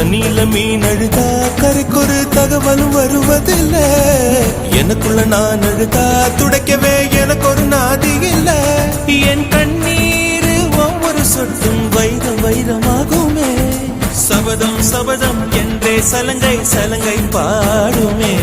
தண்ணியில மீன் அழுதா கரைக்கொரு தகவலும் வருவதில்லை. எனக்குள்ள நான் அழுதா துடைக்கவே எனக்கு ஒரு நாதி இல்லை. என் கண்ணீர் ஒவ்வொரு சொட்டும் வைரம் வைரமாகுமே. சபதம் சபதம் என்றே சலங்கை சலங்கை பாடுமே.